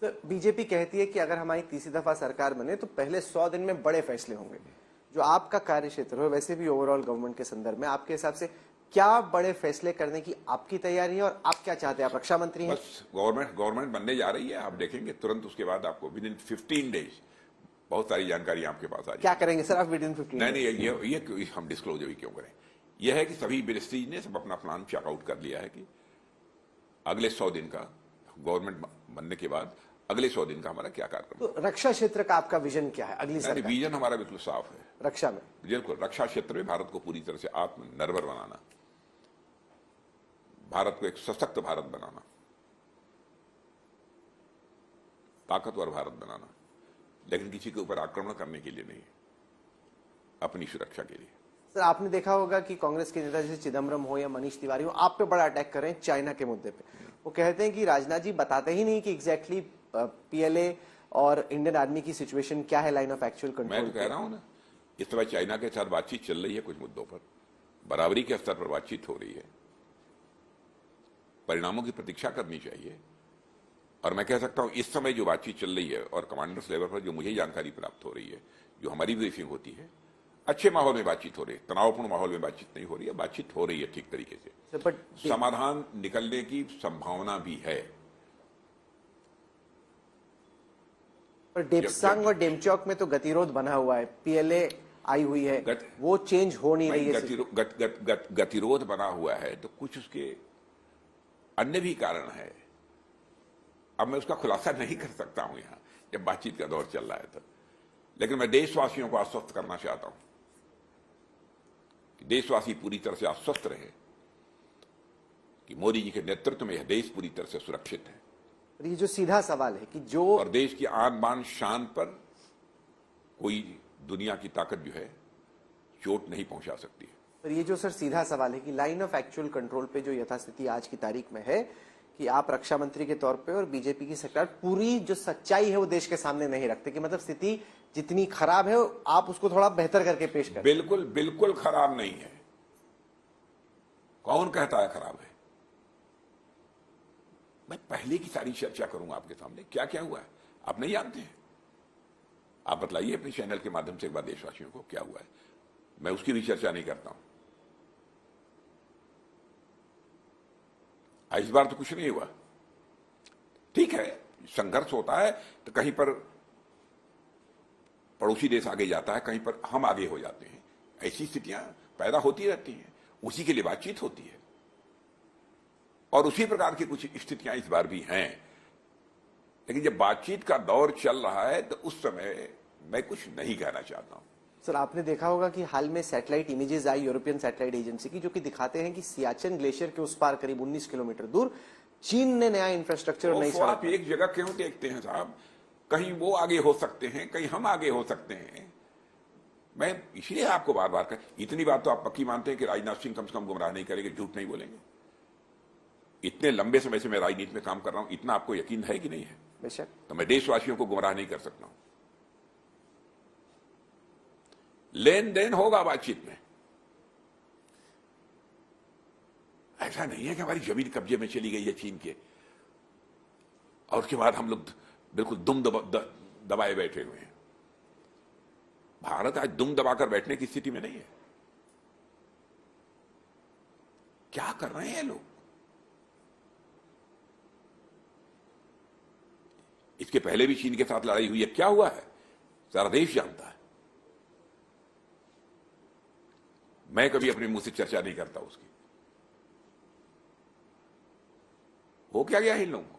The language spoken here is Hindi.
सर, बीजेपी कहती है कि अगर हमारी तीसरी दफा सरकार बने तो पहले 100 दिन में बड़े फैसले होंगे। जो आपका कार्य क्षेत्र हो, वैसे भी ओवरऑल गवर्नमेंट के संदर्भ में आपके हिसाब से क्या बड़े फैसले करने की आपकी तैयारी है और आप क्या चाहते हैं? आप रक्षा मंत्री हैं। बस गवर्नमेंट बनने जा रही है, आप देखेंगे तुरंत उसके बाद आपको विद इन 15 डेज बहुत सारी जानकारी आपके पास आ जाएगी। क्या करेंगे सर आप विद इन 15 नहीं, ये हम डिस्क्लोज भी क्यों करें? यह है कि सभी मिनिस्ट्रीज ने सब अपना प्लान चेकआउट कर लिया है कि अगले 100 दिन का गवर्नमेंट बनने के बाद अगले 100 दिन का हमारा क्या कार्यक्रम। तो रक्षा क्षेत्र का आपका विजन क्या है अगली सरकार? विजन हमारा बिल्कुल साफ है। रक्षा में बिल्कुल, रक्षा क्षेत्र में भारत को पूरी तरह से आत्मनिर्भर बनाना, भारत को एक सशक्त भारत बनाना, ताकतवर भारत बनाना, लेकिन किसी के ऊपर आक्रमण करने के लिए नहीं, अपनी सुरक्षा के लिए। सर, आपने देखा होगा कि कांग्रेस के नेता जैसे चिदम्बरम हो या मनीष तिवारी हो, आप पे बड़ा अटैक कर रहे हैं चाइना के मुद्दे पे। वो कहते हैं कि राजनाथ जी बताते ही नहीं कि एग्जैक्टली पीएलए और इंडियन आर्मी की सिचुएशन क्या है, लाइन ऑफ एक्चुअल कंट्रोल। मैं तो कह रहा हूं ना, इस समय चाइना के साथ बातचीत चल रही है, कुछ मुद्दों पर बराबरी के स्तर पर बातचीत हो रही है, परिणामों की प्रतीक्षा करनी चाहिए। और मैं कह सकता हूं इस समय जो बातचीत चल रही है और कमांडर्स लेवल पर जो मुझे जानकारी प्राप्त हो रही है, जो हमारी ब्रीफिंग होती है, अच्छे माहौल में बातचीत हो रही है, तनावपूर्ण माहौल में बातचीत नहीं हो रही है, बातचीत हो रही है ठीक तरीके से, समाधान निकलने की संभावना भी है। पर डेप्सांग और डेमचौक में तो गतिरोध बना हुआ है, पीएलए आई हुई है, वो चेंज हो नहीं रही है। गतिरोध बना हुआ है तो कुछ उसके अन्य भी कारण है। अब मैं उसका खुलासा नहीं कर सकता हूं यहां, जब बातचीत का दौर चल रहा है तो। लेकिन मैं देशवासियों को आश्वस्त करना चाहता हूं कि देशवासी पूरी तरह से आश्वस्त रहे कि मोदी जी के नेतृत्व में यह देश पूरी तरह से सुरक्षित है। ये जो सीधा सवाल है कि जो और देश की आन बान शान पर कोई दुनिया की ताकत जो है चोट नहीं पहुंचा सकती है। पर ये जो सर सीधा सवाल है कि लाइन ऑफ एक्चुअल कंट्रोल पे जो यथास्थिति आज की तारीख में है कि आप रक्षा मंत्री के तौर पे और बीजेपी की सरकार पूरी जो सच्चाई है वो देश के सामने नहीं रखते, कि मतलब स्थिति जितनी खराब है आप उसको थोड़ा बेहतर करके पेश करें। बिल्कुल बिल्कुल खराब नहीं है। कौन कहता है खराब है? मैं पहले की सारी चर्चा करूंगा आपके सामने, क्या क्या हुआ है आप नहीं जानते हैं। आप बतलाइए अपने चैनल के माध्यम से एक बार देशवासियों को क्या हुआ है, मैं उसकी भी चर्चा नहीं करता हूं। इस बार तो कुछ नहीं हुआ। ठीक है, संघर्ष होता है तो कहीं पर पड़ोसी देश आगे जाता है, कहीं पर हम आगे हो जाते हैं, ऐसी स्थितियां पैदा होती रहती हैं, उसी के लिए बातचीत होती है। और उसी प्रकार की कुछ स्थितियां इस बार भी हैं। लेकिन जब बातचीत का दौर चल रहा है तो उस समय मैं कुछ नहीं कहना चाहता हूं। सर, आपने देखा होगा कि हाल में सैटेलाइट इमेजेस आई यूरोपियन सैटेलाइट एजेंसी की, जो कि दिखाते हैं कि सियाचिन ग्लेशियर के उस पार करीब 19 किलोमीटर दूर चीन ने नया इंफ्रास्ट्रक्चर और नई सड़क। आप एक जगह क्यों देखते हैं साहब? कहीं वो आगे हो सकते हैं, कहीं हम आगे हो सकते हैं। मैं इसलिए आपको बार बार कह, इतनी बात तो आप पक्की मानते हैं कि राजनाथ सिंह कम से कम गुमराह नहीं करेंगे, झूठ नहीं बोलेंगे। इतने लंबे समय से मैं राजनीति में काम कर रहा हूं, इतना आपको यकीन है कि नहीं है? बेशक। तो मैं देशवासियों को गुमराह नहीं कर सकता हूं। लेन देन होगा बातचीत में। ऐसा नहीं है कि हमारी जमीन कब्जे में चली गई है चीन के और उसके बाद हम लोग बिल्कुल दुम दबाए बैठे हुए हैं। भारत आज दुम दबाकर बैठने की स्थिति में नहीं है। क्या कर रहे हैं लोग? इसके पहले भी चीन के साथ लड़ाई हुई है, क्या हुआ है सारा देश जानता है। मैं कभी अपने मुंह से चर्चा नहीं करता उसकी। हो क्या गया इन लोगों को?